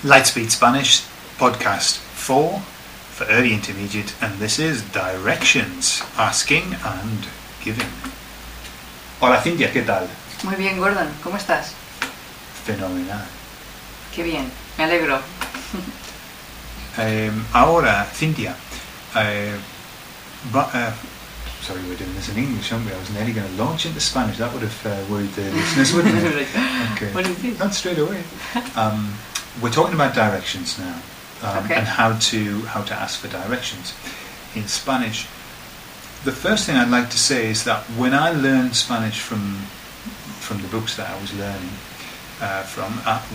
LightSpeed Spanish podcast 4 for early intermediate, and this is directions, asking and giving. Hola Cintia, ¿qué tal? Muy bien, Gordon, ¿cómo estás? Fenomenal. Qué bien, me alegro. Ahora, Cintia, sorry, we're doing this in English, aren't we? I was nearly going to launch into Spanish. That would have worried the listeners, wouldn't it? Okay. What is this? Not straight away. We're talking about directions now, Okay. and how to ask for directions in Spanish. The first thing I'd like to say is that when I learned Spanish from the books that I was learning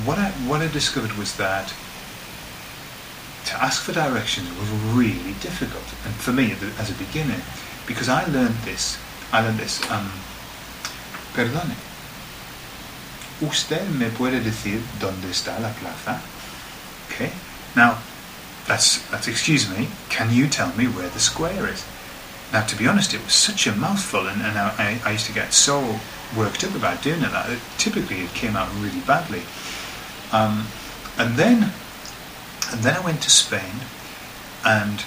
what I discovered was that to ask for directions was really difficult, and for me as a beginner, because I learned this. Perdone, ¿usted me puede decir dónde está la plaza? Okay. Now, that's excuse me. Can you tell me where the square is? Now, to be honest, it was such a mouthful, and I used to get so worked up about doing it that typically it came out really badly. And then I went to Spain, and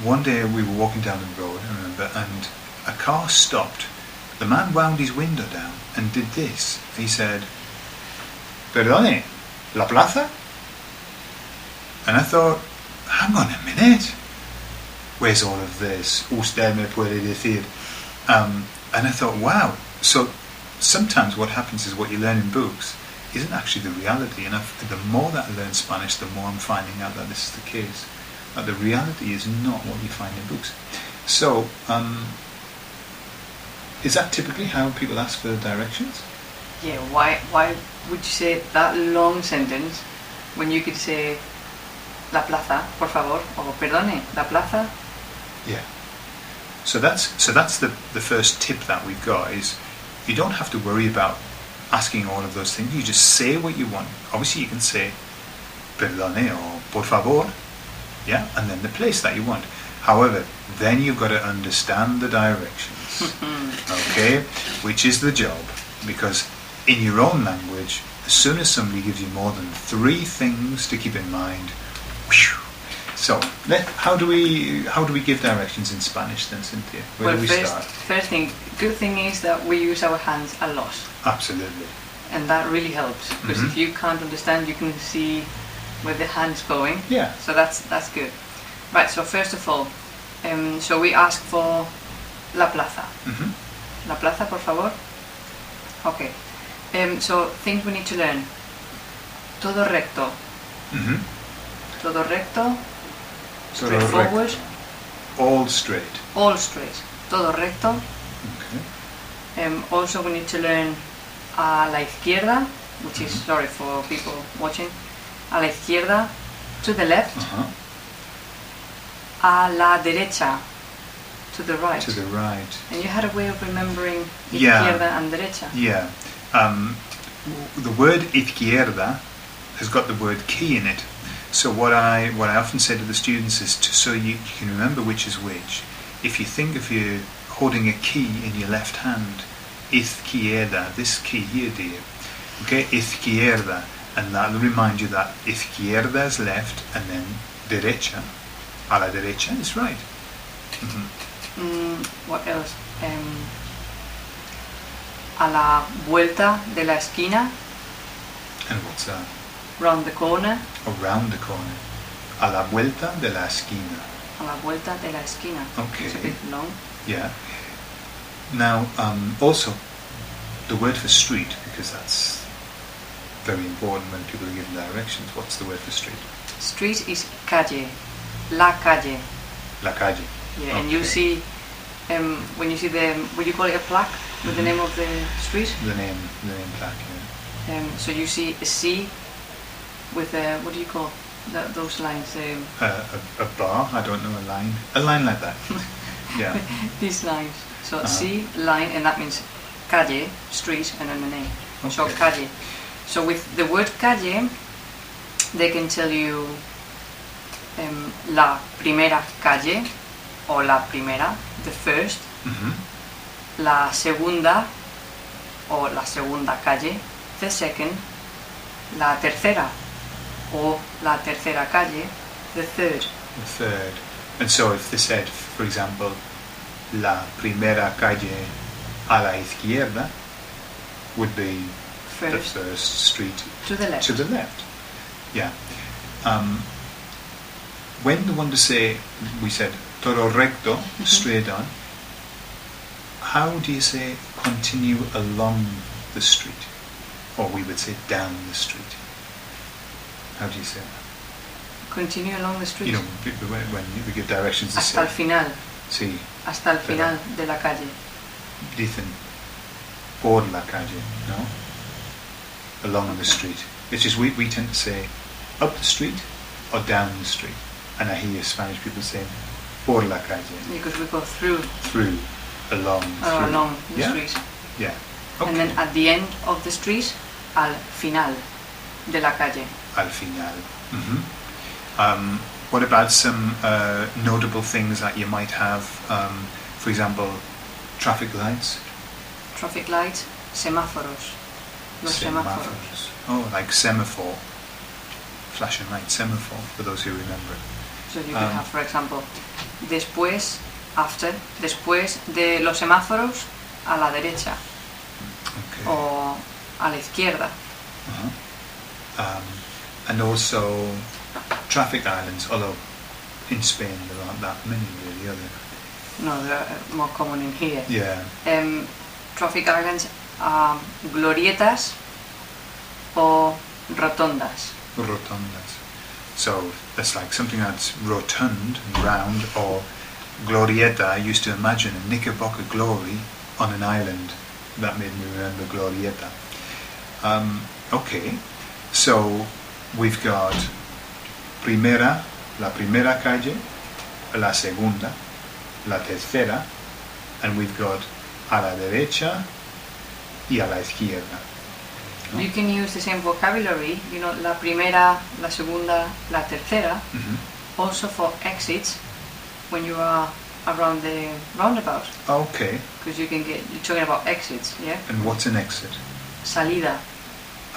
one day we were walking down the road, I remember, and a car stopped. The man wound his window down and did this. He said, "Perdone, la plaza?" And I thought, hang on a minute. Where's all of this? Usted me puede decir. And I thought, wow. So sometimes what happens is what you learn in books isn't actually the reality. And the more that I learn Spanish, the more I'm finding out that this is the case. That the reality is not what you find in books. So, is that typically how people ask for directions? Yeah, why would you say that long sentence when you could say la plaza, por favor, or perdone, la plaza? Yeah. So that's the first tip that we've got is you don't have to worry about asking all of those things. You just say what you want. Obviously you can say perdone or por favor, yeah, and then the place that you want. However, then you've got to understand the directions, okay, which is the job, because in your own language, as soon as somebody gives you more than 3 things to keep in mind, whew. So, how do we give directions in Spanish then, Cynthia? Where do we start? First thing, good thing is that we use our hands a lot. Absolutely. And that really helps, because if you can't understand, you can see where the hand's going. Yeah. So that's good. Right, so first of all, so we ask for la plaza. La plaza, por favor. Okay. So things we need to learn. Todo recto. Todo recto. Straightforward. All straight. All straight. Todo recto. Okay. Also we need to learn a la izquierda, which is, sorry for people watching, a la izquierda, to the left. A la derecha, to the right. To the right. And you had a way of remembering izquierda and derecha. Yeah. The word izquierda has got the word key in it. So what I often say to the students is so you can remember which is which. If you think of you holding a key in your left hand, izquierda, this key here, dear. Okay, izquierda, and that'll remind you that izquierda is left, and then derecha, a la derecha is right. What else? A la vuelta de la esquina. And what's that? Round the corner. Around the corner. A la vuelta de la esquina. A la vuelta de la esquina. Okay. It's a bit long. Yeah. Now, also, the word for street, because that's very important when people are given directions. What's the word for street? Street is calle. La calle. La calle. Yeah, Okay. and you see, when you see would you call it a plaque with the name of the street? The name plaque, yeah. So you see a C with what do you call those lines? A bar, I don't know, a line like that. Yeah. These lines. So C, line, and that means calle, street, and then the name. Okay. So calle. So with the word calle, they can tell you la primera calle, or la primera, the first, la segunda, or la segunda calle, the second, la tercera, o la tercera calle, the third. The third. And so if they said, for example, la primera calle a la izquierda would be the first street to the left. To the left. Yeah. When the one to say, we said todo recto, straight on, how do you say continue along the street? Or we would say down the street. How do you say that? Continue along the street. You know, when we give directions to hasta el final. Sí. Hasta el final de la calle. Dicen por la calle, no? Along the street. It's just we tend to say up the street or down the street. And I hear Spanish people saying por la calle. Because we go through. Through. Along. Through. Along the street. Yeah. Okay. And then at the end of the street, al final de la calle. Al final. What about some notable things that you might have? For example, traffic lights. Traffic lights, semáforos. Los semáforos. Oh, like semaphore. Flashing light, semaphore, for those who remember it. So you can have, for example, después de los semáforos, a la derecha. Okay. O a la izquierda. And also traffic islands, although in Spain there aren't that many really, are there? No, they're more common in here. Yeah. Traffic islands are glorietas o rotondas. Rotondas. So that's like something that's rotund and round, or glorieta. I used to imagine a Knickerbocker glory on an island. That made me remember glorieta. Okay, so we've got la primera calle, la segunda, la tercera, and we've got a la derecha y a la izquierda. No? You can use the same vocabulary, you know, la primera, la segunda, la tercera, also for exits when you are around the roundabout. Okay. Because you're talking about exits, yeah? And what's an exit? Salida.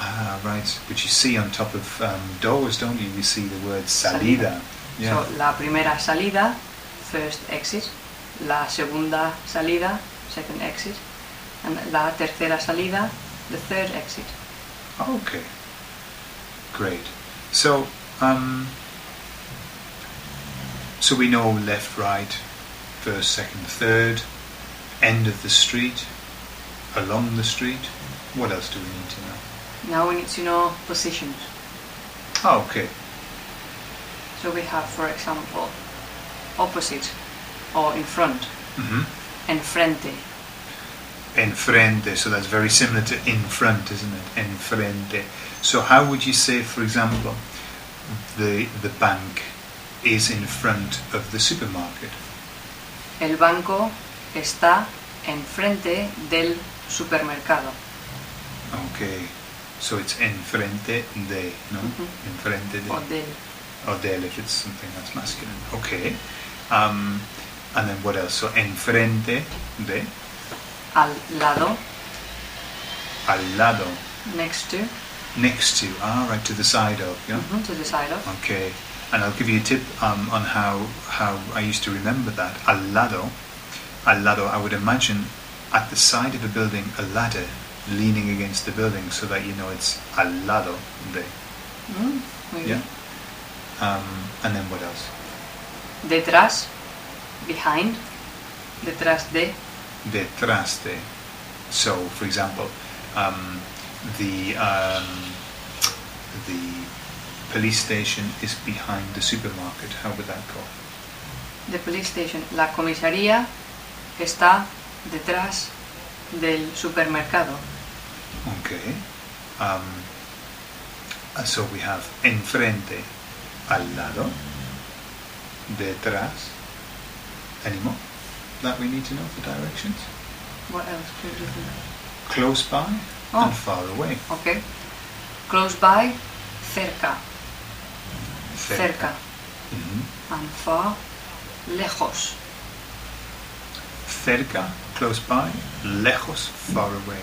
Ah, right. Which you see on top of doors, don't you? You see the word salida. Yeah. So, la primera salida, first exit. La segunda salida, second exit. And la tercera salida, the third exit. Okay. Great. So, so we know left, right, first, second, third, end of the street, along the street. What else do we need to know? Now we need to know positions. Oh, okay. So we have, for example, opposite or in front. Enfrente. Enfrente. So that's very similar to in front, isn't it? Enfrente. So how would you say, for example, the bank is in front of the supermarket? El banco está enfrente del supermercado. Okay. So it's enfrente de, no? Enfrente de. O del. Or del if it's something that's masculine. Okay. And then what else? So enfrente de. Al lado. Al lado. Next to. Next to. Ah, right, to the side of. Yeah. To the side of. Okay. And I'll give you a tip on how I used to remember that. Al lado. Al lado. I would imagine at the side of a building a ladder leaning against the building, so that you know it's al lado de. Muy Yeah. bien. And then what else? Detrás, behind, detrás de. Detrás de. So, for example, the police station is behind the supermarket. How would that go? The police station. La comisaría está detrás del supermercado. Okay. So we have enfrente, al lado, detrás. Any more that we need to know for directions? What else could you do? Close by and far away. Okay. Close by, cerca. Cerca. And far, lejos. Cerca, close by, lejos, far away.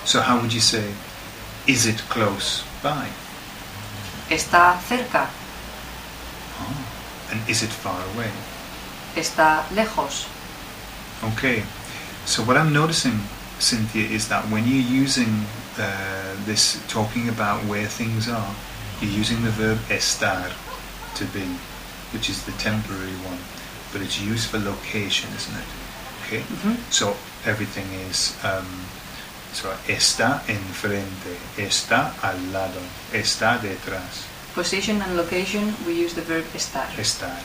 So how would you say, is it close by? ¿Está cerca? Oh. And is it far away? ¿Está lejos? Okay. So what I'm noticing, Cynthia, is that when you're using this, talking about where things are, you're using the verb estar, to be, which is the temporary one, but it's used for location, isn't it? Okay. So everything is so está enfrente, está al lado, está detrás. Position and location, we use the verb estar. Estar.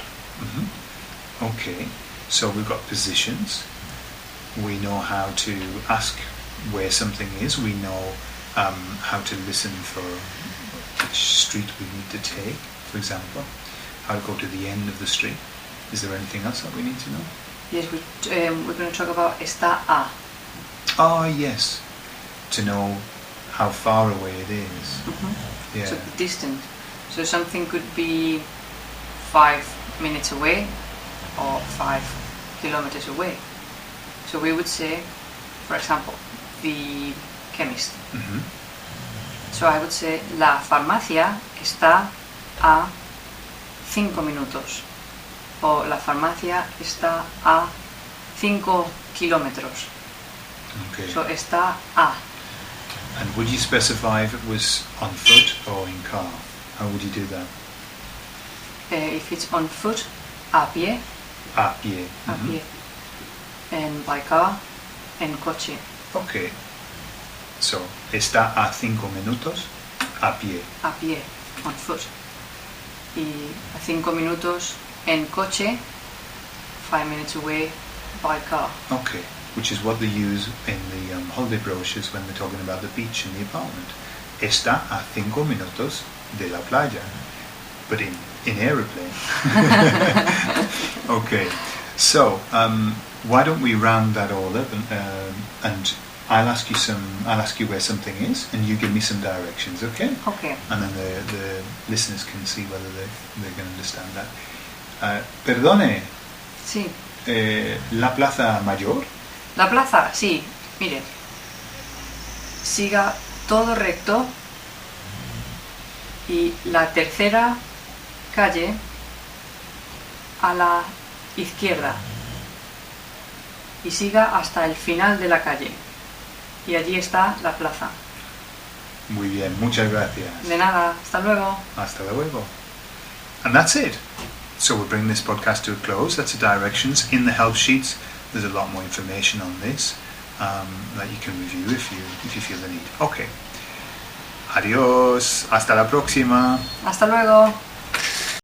Okay. So we've got positions. We know how to ask where something is. We know how to listen for which street we need to take, for example. How to go to the end of the street. Is there anything else that we need to know? Yes, we're going to talk about está a. Oh, yes. To know how far away it is. Yeah. So the distance. So something could be 5 minutes away or 5 kilometers away. So we would say, for example, the chemist. So I would say, la farmacia está a 5 minutos. O la farmacia está a 5 kilómetros. Okay. So está a. And would you specify if it was on foot or in car? How would you do that? If it's on foot, a pie. A pie. A pie. And by car, en coche. Okay. So, está a 5 minutos a pie. A pie, on foot. Y a 5 minutos en coche, 5 minutes away by car. Okay. Which is what they use in the holiday brochures when they're talking about the beach and the apartment. Está a 5 minutos de la playa. But in aeroplane. Okay. So, why don't we round that all up and I'll ask you where something is, and you give me some directions, okay? Okay. And then the listeners can see whether they're going to understand that. Perdone. Sí. La Plaza Mayor. La plaza, sí. Mire. Siga todo recto y la tercera calle a la izquierda. Y siga hasta el final de la calle. Y allí está la plaza. Muy bien, muchas gracias. De nada, hasta luego. Hasta luego. And that's it. So we'll bring this podcast to a close. That's the directions. In the help sheets, there's a lot more information on this that you can review if you feel the need. Okay. Adiós. Hasta la próxima. Hasta luego.